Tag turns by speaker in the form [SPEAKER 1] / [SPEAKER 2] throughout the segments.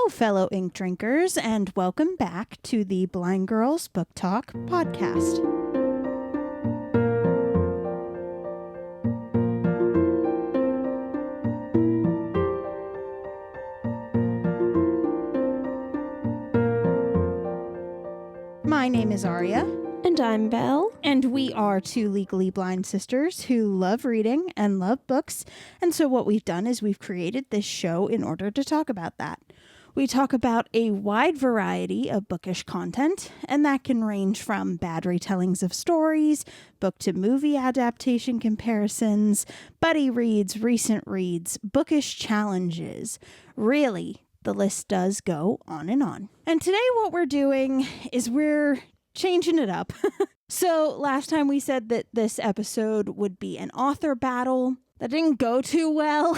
[SPEAKER 1] Hello, fellow ink drinkers, and welcome back to the Blind Girls Book Talk podcast. My name is Aria.
[SPEAKER 2] And I'm Belle.
[SPEAKER 1] And we are two legally blind sisters who love reading and love books. And so what we've done is we've created this show in order to talk about that. We talk about a wide variety of bookish content, and that can range from bad retellings of stories, book to movie adaptation comparisons, buddy reads, recent reads, bookish challenges. Really, the list does go on and on. And today what we're doing is we're changing it up. So last time we said that this episode would be an author battle. That didn't go too well.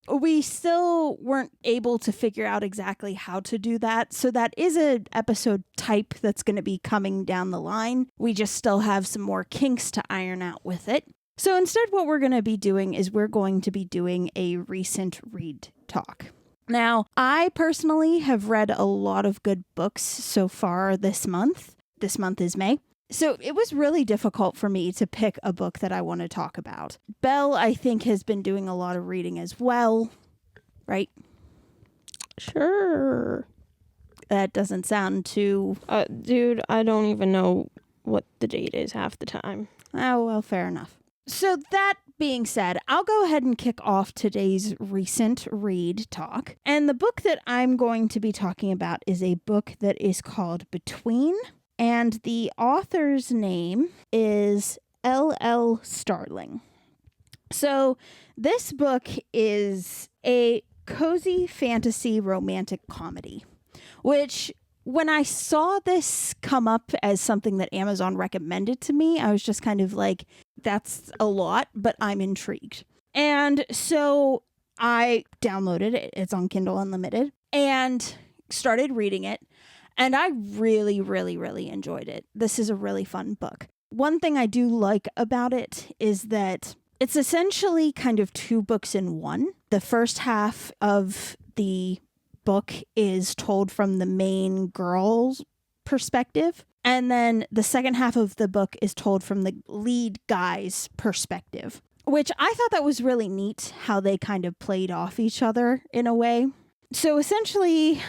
[SPEAKER 1] We still weren't able to figure out exactly how to do that. So that is an episode type that's going to be coming down the line. We just still have some more kinks to iron out with it. So instead what we're going to be doing is we're going to be doing a recent read talk. Now, I personally have read a lot of good books so far this month. This month is May. So it was really difficult for me to pick a book that I want to talk about. Belle, I think, has been doing a lot of reading as well, right?
[SPEAKER 2] Sure.
[SPEAKER 1] That doesn't sound too...
[SPEAKER 2] Dude, I don't even know what the date is half the time.
[SPEAKER 1] Oh, well, fair enough. So that being said, I'll go ahead and kick off today's recent read talk. And the book that I'm going to be talking about is a book that is called Between. And the author's name is L.L. Starling. So this book is a cozy fantasy romantic comedy, which when I saw this come up as something that Amazon recommended to me, I was just kind of like, that's a lot, but I'm intrigued. And so I downloaded it. It's on Kindle Unlimited and started reading it. And I really, really, really enjoyed it. This is a really fun book. One thing I do like about it is that it's essentially kind of two books in one. The first half of the book is told from the main girl's perspective. And then the second half of the book is told from the lead guy's perspective, which I thought that was really neat how they kind of played off each other in a way. So essentially,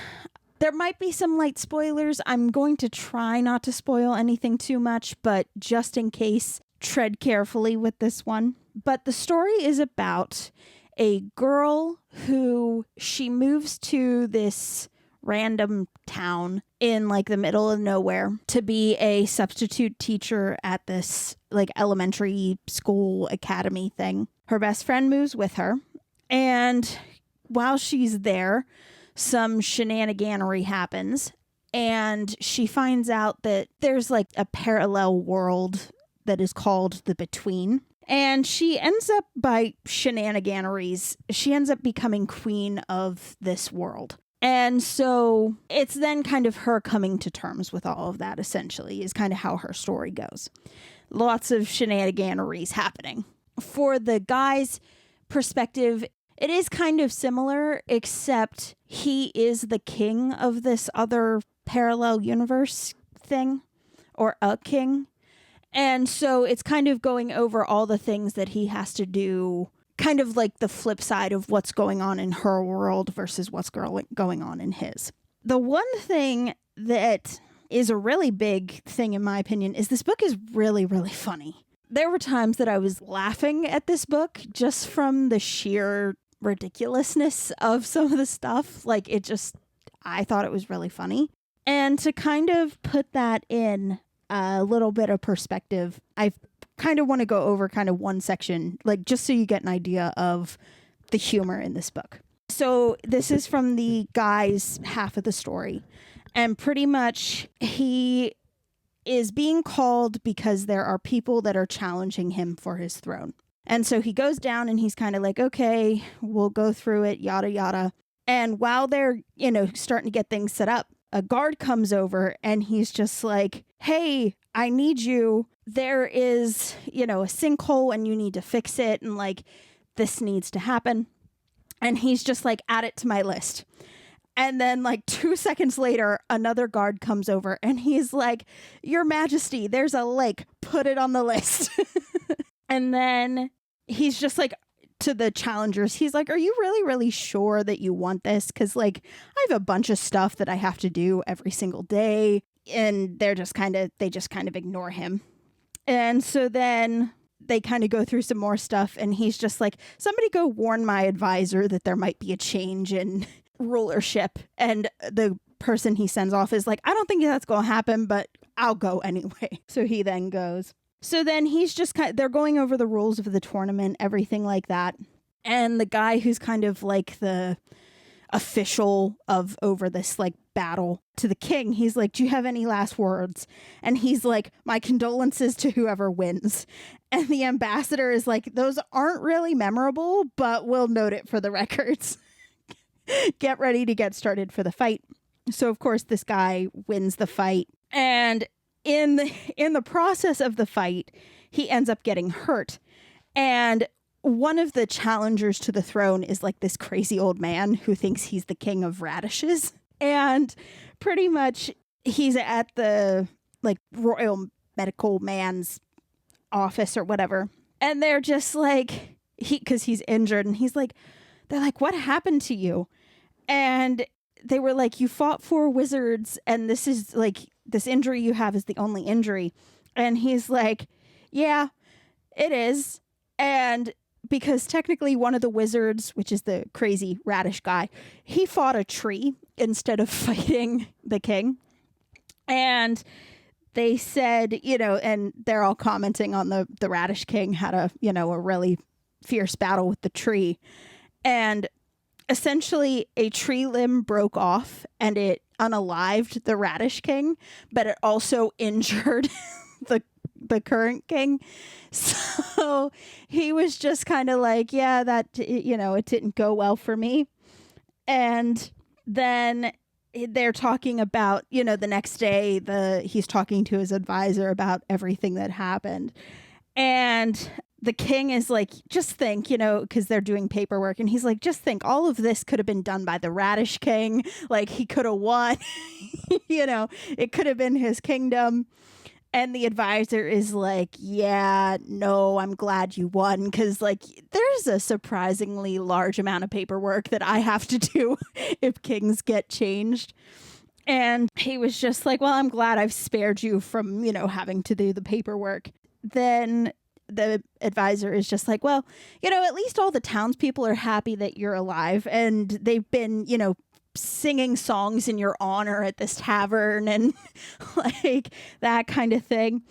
[SPEAKER 1] there might be some light spoilers. I'm going to try not to spoil anything too much, but just in case, tread carefully with this one. But the story is about a girl who she moves to this random town in like the middle of nowhere to be a substitute teacher at this like elementary school academy thing. Her best friend moves with her, and while she's there, some shenaniganery happens, and she finds out that there's like a parallel world that is called the Between. And she ends up, by shenaniganeries, she ends up becoming queen of this world. And so it's then kind of her coming to terms with all of that, essentially, is kind of how her story goes. Lots of shenaniganeries happening. For the guy's perspective, it is kind of similar, except he is the king of this other parallel universe thing, or a king. And so it's kind of going over all the things that he has to do, kind of like the flip side of what's going on in her world versus what's going on in his. The one thing that is a really big thing, in my opinion, is this book is really, really funny. There were times that I was laughing at this book just from the sheer ridiculousness of some of the stuff. Like, I thought it was really funny. And to kind of put that in a little bit of perspective, I kind of want to go over kind of one section, like just so you get an idea of the humor in this book. So this is from the guy's half of the story. And pretty much he is being called because there are people that are challenging him for his throne. And so he goes down and he's kind of like, okay, we'll go through it, yada, yada. And while they're, starting to get things set up, a guard comes over and he's just like, hey, I need you. There is, a sinkhole and you need to fix it. And like, this needs to happen. And he's just like, add it to my list. And then like 2 seconds later, another guard comes over and he's like, Your Majesty, there's a lake. Put it on the list. And then he's just like, to the challengers, he's like, are you really, really sure that you want this? Because like, I have a bunch of stuff that I have to do every single day. And they just kind of ignore him. And so then they kind of go through some more stuff. And he's just like, somebody go warn my advisor that there might be a change in rulership. And the person he sends off is like, I don't think that's going to happen, but I'll go anyway. So he then goes. So then he's just they're going over the rules of the tournament, everything like that. And the guy who's kind of like the official of over this like battle to the king, he's like, do you have any last words? And he's like, my condolences to whoever wins. And the ambassador is like, those aren't really memorable, but we'll note it for the records. Get ready to get started for the fight. So of course this guy wins the fight, and in the process of the fight, he ends up getting hurt. And one of the challengers to the throne is like this crazy old man who thinks he's the king of radishes. And pretty much he's at the like royal medical man's office or whatever. And they're just like, because he's injured, and they're like, what happened to you? And they were like, you fought 4 wizards, and this is like, this injury you have is the only injury. And he's like, yeah, it is. And because technically one of the wizards, which is the crazy radish guy, he fought a tree instead of fighting the king. And they said, and they're all commenting on the radish king had a really fierce battle with the tree. And essentially a tree limb broke off and it unalived the radish king, but it also injured the current king. So he was just kind of like, yeah, that, it didn't go well for me. And then they're talking about, the next day, he's talking to his advisor about everything that happened. And the king is like, just think, because they're doing paperwork. And he's like, just think, all of this could have been done by the radish king. Like, he could have won. It could have been his kingdom. And the advisor is like, yeah, no, I'm glad you won. Because, like, there's a surprisingly large amount of paperwork that I have to do if kings get changed. And he was just like, well, I'm glad I've spared you from, having to do the paperwork. Then the advisor is just like, well, at least all the townspeople are happy that you're alive, and they've been, singing songs in your honor at this tavern and like that kind of thing.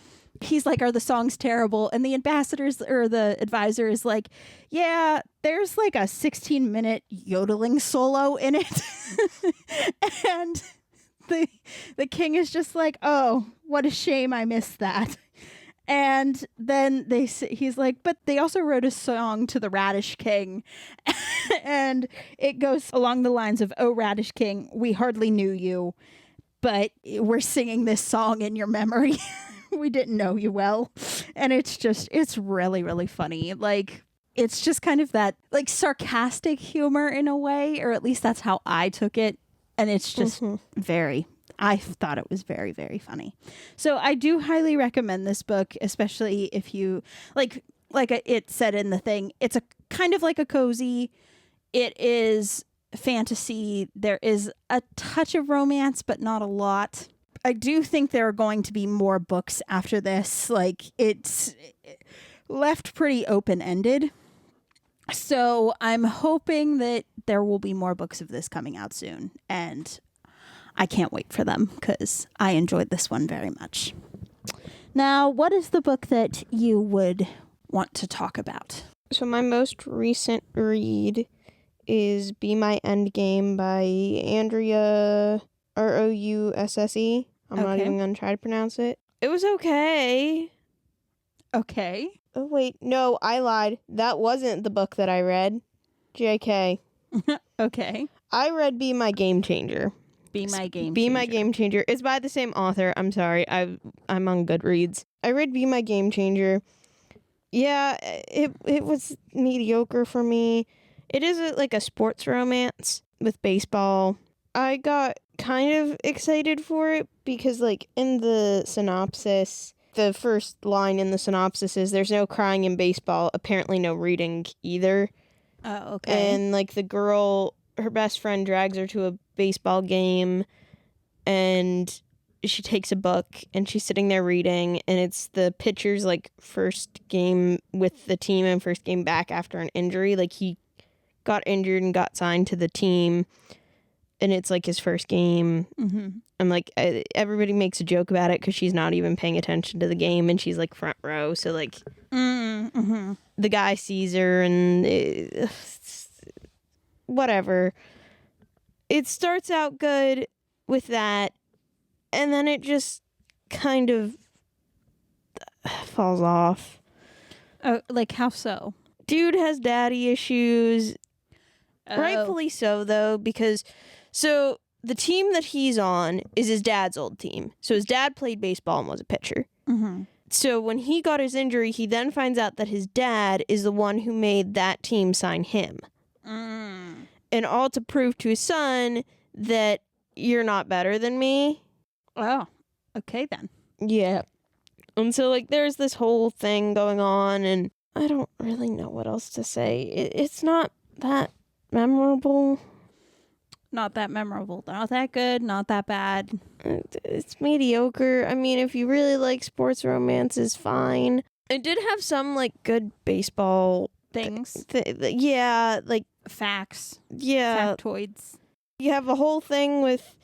[SPEAKER 1] He's like, are the songs terrible? And the advisor is like, yeah, there's like a 16-minute yodeling solo in it. And the king is just like, oh, what a shame I missed that. And then he's like, but they also wrote a song to the Radish King. And it goes along the lines of, oh, Radish King, we hardly knew you, but we're singing this song in your memory. We didn't know you well. And it's really, really funny. Like, it's just kind of that like sarcastic humor in a way, or at least that's how I took it. And it's just I thought it was very, very funny. So I do highly recommend this book, especially if you like it said in the thing, it's a kind of like a cozy. It is fantasy. There is a touch of romance, but not a lot. I do think there are going to be more books after this. Like, it's left pretty open-ended. So I'm hoping that there will be more books of this coming out soon. And I can't wait for them because I enjoyed this one very much. Now, what is the book that you would want to talk about?
[SPEAKER 2] So my most recent read is Be My Endgame by Andrea Rousse. I'm not even going to try to pronounce it. It was okay.
[SPEAKER 1] Okay.
[SPEAKER 2] Oh, wait. No, I lied. That wasn't the book that I read. JK.
[SPEAKER 1] Okay.
[SPEAKER 2] I read Be My Game Changer.
[SPEAKER 1] Be My
[SPEAKER 2] Game Changer. It's by the same author. I'm sorry. I'm on Goodreads. I read Be My Game Changer. Yeah, it was mediocre for me. It is like a sports romance with baseball. I got kind of excited for it because, like, in the synopsis, the first line in the synopsis is there's no crying in baseball, apparently no reading either.
[SPEAKER 1] Oh, okay.
[SPEAKER 2] And, like, the girl, her best friend drags her to a baseball game, and she takes a book, and she's sitting there reading, and it's the pitcher's, like, first game with the team and first game back after an injury. Like, he got injured and got signed to the team, and it's, like, his first game.
[SPEAKER 1] Mm-hmm.
[SPEAKER 2] And, like, everybody makes a joke about it because she's not even paying attention to the game, and she's, like, front row. So, like,
[SPEAKER 1] Mm-hmm.
[SPEAKER 2] the guy sees her, and whatever. It starts out good with that, and then it just kind of falls off.
[SPEAKER 1] Oh, like how so?
[SPEAKER 2] Dude has daddy issues.
[SPEAKER 1] Oh.
[SPEAKER 2] Rightfully so, though, because so the team that he's on is his dad's old team. So his dad played baseball and was a pitcher.
[SPEAKER 1] Mm-hmm.
[SPEAKER 2] So when he got his injury, he then finds out that his dad is the one who made that team sign him.
[SPEAKER 1] Mm.
[SPEAKER 2] And all to prove to his son that you're not better than me.
[SPEAKER 1] Oh, okay then.
[SPEAKER 2] Yeah. And so, like, there's this whole thing going on, and I don't really know what else to say. It's not that memorable.
[SPEAKER 1] Not that memorable. Not that good. Not that bad.
[SPEAKER 2] It's mediocre. I mean, if you really like sports romances, fine. It did have some, like, good baseball
[SPEAKER 1] Things.
[SPEAKER 2] Yeah, like,
[SPEAKER 1] Facts.
[SPEAKER 2] yeah.
[SPEAKER 1] Factoids.
[SPEAKER 2] You have a whole thing with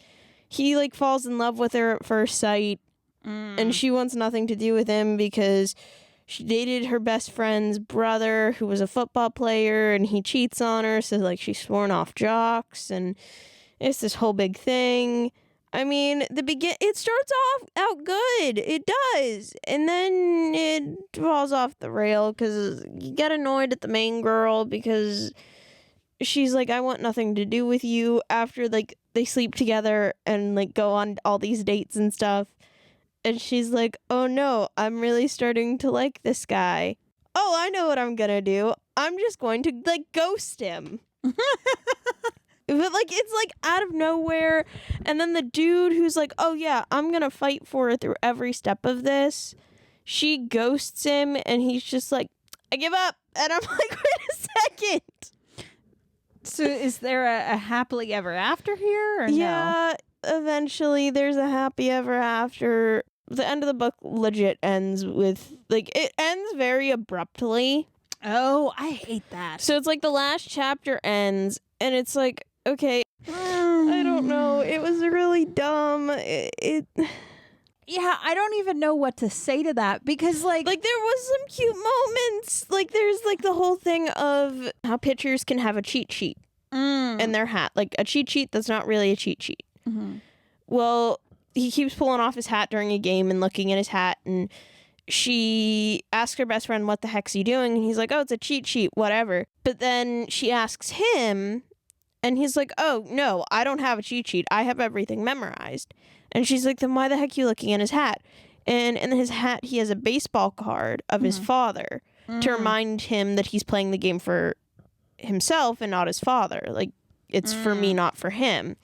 [SPEAKER 2] he, like, falls in love with her at first sight, and she wants nothing to do with him because she dated her best friend's brother who was a football player, and he cheats on her, so, like, she's sworn off jocks, and it's this whole big thing. I mean, it starts off out good. It does. And then it falls off the rail because you get annoyed at the main girl because she's like, I want nothing to do with you after, like, they sleep together and, like, go on all these dates and stuff. And she's like, oh no, I'm really starting to like this guy. Oh, I know what I'm gonna do. I'm just going to, like, ghost him. But, like, it's, like, out of nowhere. And then the dude who's like, oh, yeah, I'm going to fight for her through every step of this. She ghosts him, and he's just like, I give up. And I'm like, wait a second.
[SPEAKER 1] So is there a happily ever after here? Or
[SPEAKER 2] Yeah, eventually there's a happy ever after. The end of the book legit ends with, like, it ends very abruptly.
[SPEAKER 1] Oh, I hate that.
[SPEAKER 2] So it's like the last chapter ends, and it's like, okay, I don't know. It was really dumb.
[SPEAKER 1] Yeah, I don't even know what to say to that because, like
[SPEAKER 2] there was some cute moments. Like, there's, like, the whole thing of how pitchers can have a cheat sheet in their hat. Like, a cheat sheet that's not really a cheat sheet.
[SPEAKER 1] Mm-hmm.
[SPEAKER 2] Well, he keeps pulling off his hat during a game and looking at his hat, and she asks her best friend, what the heck's he doing? And he's like, oh, it's a cheat sheet, whatever. But then she asks him, and he's like, oh, no, I don't have a cheat sheet. I have everything memorized. And she's like, then why the heck are you looking at his hat? And in his hat, he has a baseball card of his father to remind him that he's playing the game for himself and not his father. Like, it's for me, not for him.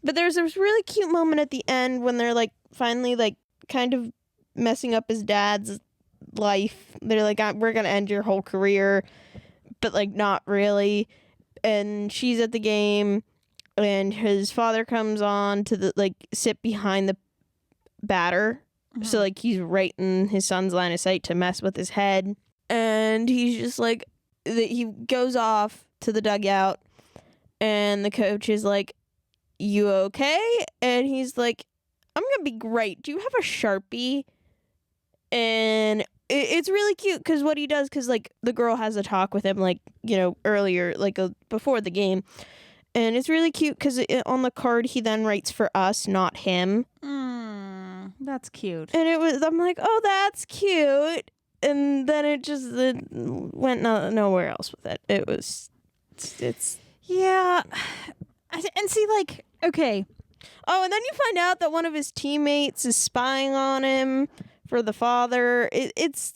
[SPEAKER 2] But there's this really cute moment at the end when they're, like, finally, like, kind of messing up his dad's life. They're like, we're going to end your whole career, but, like, not really. And she's at the game, and his father comes on to the, like, sit behind the batter. Mm-hmm. So, like, he's right in his son's line of sight to mess with his head. And he's just like, he goes off to the dugout, and the coach is like, you okay? And he's like, I'm gonna be great. Do you have a Sharpie? And it's really cute because what he does, because, like, the girl has a talk with him, like, you know, earlier, like, before the game. And it's really cute because on the card he then writes for us, not him.
[SPEAKER 1] That's cute.
[SPEAKER 2] And I'm like, oh, that's cute. And then it just went nowhere else with it. It's
[SPEAKER 1] yeah. And see, like, okay.
[SPEAKER 2] Oh, and then you find out that one of his teammates is spying on him for the father. It's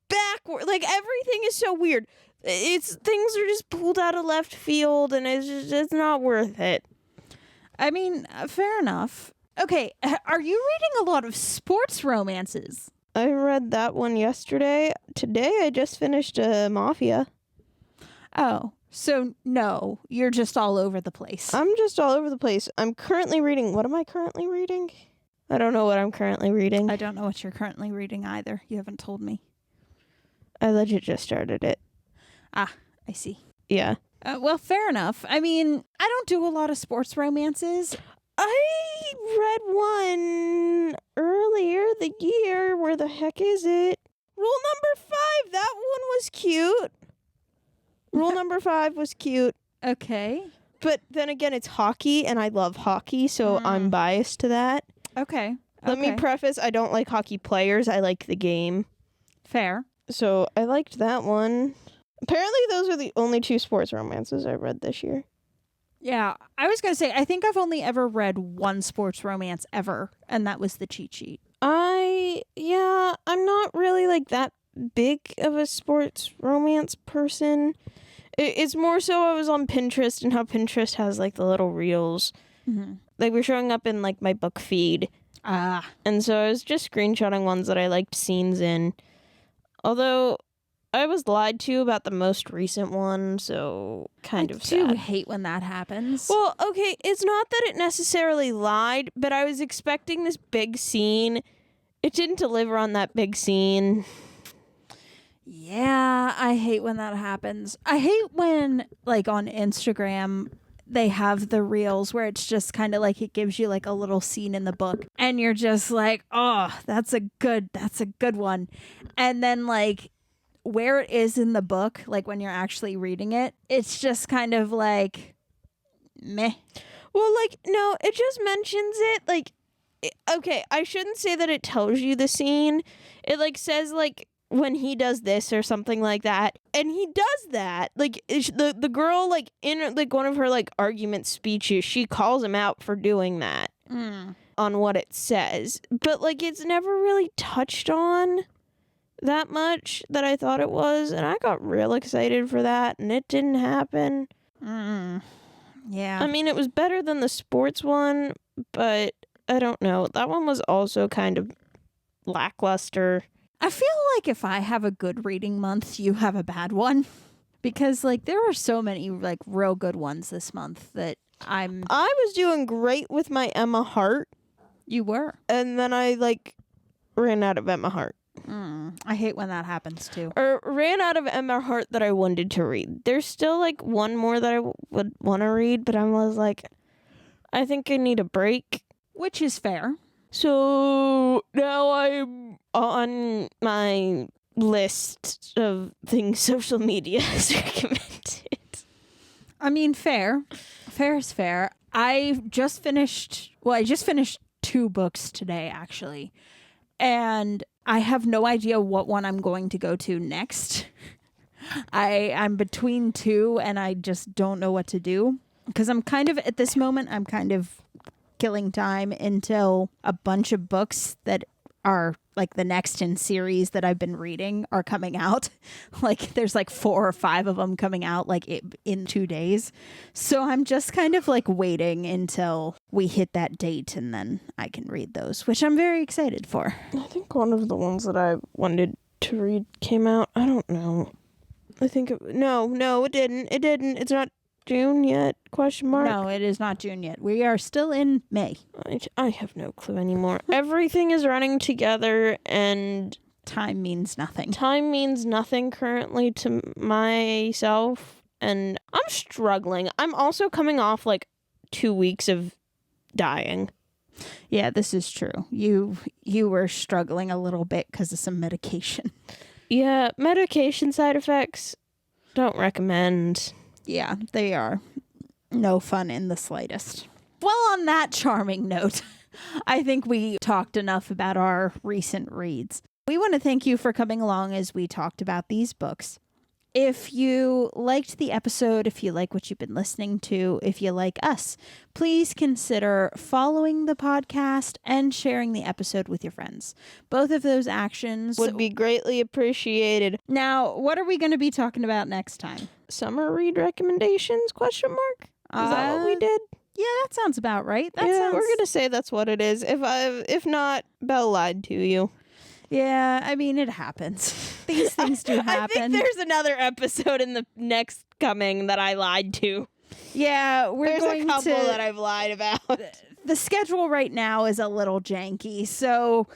[SPEAKER 2] backward. Like, everything is so weird. It's things are just pulled out of left field, and it's not worth it.
[SPEAKER 1] I mean, fair enough. Okay, are you reading a lot of sports romances?
[SPEAKER 2] I read that one yesterday. Today I just finished Mafia.
[SPEAKER 1] Oh, so no, you're just all over the place.
[SPEAKER 2] I'm just all over the place. I'm currently reading... What am I currently reading? I don't know what I'm currently reading.
[SPEAKER 1] I don't know what you're currently reading either. You haven't told me.
[SPEAKER 2] I legit just started it.
[SPEAKER 1] Ah, I see.
[SPEAKER 2] Yeah.
[SPEAKER 1] Well, fair enough. I mean, I don't do a lot of sports romances.
[SPEAKER 2] I read one earlier the year. Where the heck is it? Rule number 5. That one was cute. Rule number 5 was cute.
[SPEAKER 1] Okay.
[SPEAKER 2] But then again, it's hockey, and I love hockey, so I'm biased to that.
[SPEAKER 1] Okay.
[SPEAKER 2] Let me preface, I don't like hockey players. I like the game.
[SPEAKER 1] Fair.
[SPEAKER 2] So I liked that one. Apparently, those are the only 2 sports romances I read this year.
[SPEAKER 1] Yeah, I was going to say, I think I've only ever read one sports romance ever, and that was The Cheat Sheet.
[SPEAKER 2] I'm not really like that big of a sports romance person. It's more so I was on Pinterest, and how Pinterest has like the little reels.
[SPEAKER 1] Mm-hmm.
[SPEAKER 2] Like were showing up in like my book feed. And so I was just screenshotting ones that I liked scenes in. Although I was lied to about the most recent one, so kind of sad.
[SPEAKER 1] I do hate when that happens.
[SPEAKER 2] Well, okay, it's not that it necessarily lied, but I was expecting this big scene. It didn't deliver on that big scene.
[SPEAKER 1] Yeah, I hate when that happens. I hate when, like, on Instagram, they have the reels where it's just kind of like it gives you like a little scene in the book, and you're just like, oh, that's a good one. And then like where it is in the book, like when you're actually reading it, it's just kind of like meh.
[SPEAKER 2] Well, like, no, it just mentions it. Like, okay, I shouldn't say that it tells you the scene. It like says like when he does this or something like that, and he does that. Like the girl, like in like one of her like argument speeches, she calls him out for doing that on what it says, but like it's never really touched on that much that I thought it was, and I got real excited for that, and it didn't happen.
[SPEAKER 1] Yeah,
[SPEAKER 2] I mean, it was better than the sports one, but I don't know. That one was also kind of lackluster.
[SPEAKER 1] I feel like if I have a good reading month, you have a bad one. Because, like, there were so many, like, real good ones this month that I
[SPEAKER 2] was doing great with my Emma Hart.
[SPEAKER 1] You were.
[SPEAKER 2] And then I, like, ran out of Emma Hart.
[SPEAKER 1] I hate when that happens, too.
[SPEAKER 2] Or ran out of Emma Hart that I wanted to read. There's still, like, one more that I would want to read, but I was like, I think I need a break.
[SPEAKER 1] Which is fair.
[SPEAKER 2] So now I'm on my list of things social media has recommended.
[SPEAKER 1] I mean, fair. Fair is fair. I just finished 2 books today, actually. And I have no idea what one I'm going to go to next. I'm between 2 and I just don't know what to do. Because I'm kind of, at this moment, I'm kind of killing time until a bunch of books that are like the next in series that I've been reading are coming out. Like there's like 4 or 5 of them coming out like in 2 days. So I'm just kind of like waiting until we hit that date and then I can read those, which I'm very excited for.
[SPEAKER 2] I think one of the ones that I wanted to read came out. I don't know. I think no, it didn't. It's not June yet? Question mark.
[SPEAKER 1] No, it is not June yet. We are still in May.
[SPEAKER 2] I have no clue anymore. Everything is running together, and
[SPEAKER 1] time means nothing.
[SPEAKER 2] Time means nothing currently to myself, and I'm struggling. I'm also coming off like 2 weeks of dying.
[SPEAKER 1] Yeah, this is true. You were struggling a little bit because of some medication.
[SPEAKER 2] Yeah, medication side effects. Don't recommend.
[SPEAKER 1] Yeah, they are no fun in the slightest. Well, on that charming note, I think we talked enough about our recent reads. We want to thank you for coming along as we talked about these books. If you liked the episode, if you like what you've been listening to, if you like us, please consider following the podcast and sharing the episode with your friends. Both of those actions
[SPEAKER 2] would be greatly appreciated.
[SPEAKER 1] Now, what are we going to be talking about next time?
[SPEAKER 2] Summer read recommendations, question mark? Is that what we did?
[SPEAKER 1] Yeah, that sounds about right.
[SPEAKER 2] We're going to say that's what it is. If not, Belle lied to you.
[SPEAKER 1] Yeah, I mean, it happens. These things do happen.
[SPEAKER 2] I think there's another episode in the next coming that I lied to.
[SPEAKER 1] Yeah, there's
[SPEAKER 2] a couple that I've lied about.
[SPEAKER 1] The schedule right now is a little janky, so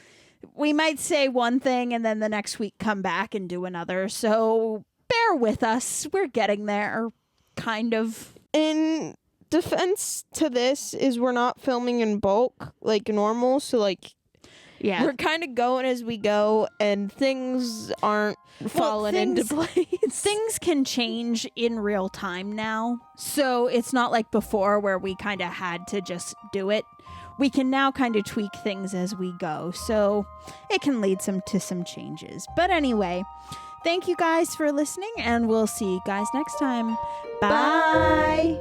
[SPEAKER 1] we might say one thing and then the next week come back and do another. So bear with us. We're getting there, kind of.
[SPEAKER 2] In defense to this is we're not filming in bulk like normal, so like
[SPEAKER 1] yeah,
[SPEAKER 2] we're kind of going as we go, and things aren't falling into place.
[SPEAKER 1] Things can change in real time now, so it's not like before where we kind of had to just do it. We can now kind of tweak things as we go, so it can lead to some changes. But anyway, thank you guys for listening, and we'll see you guys next time. Bye.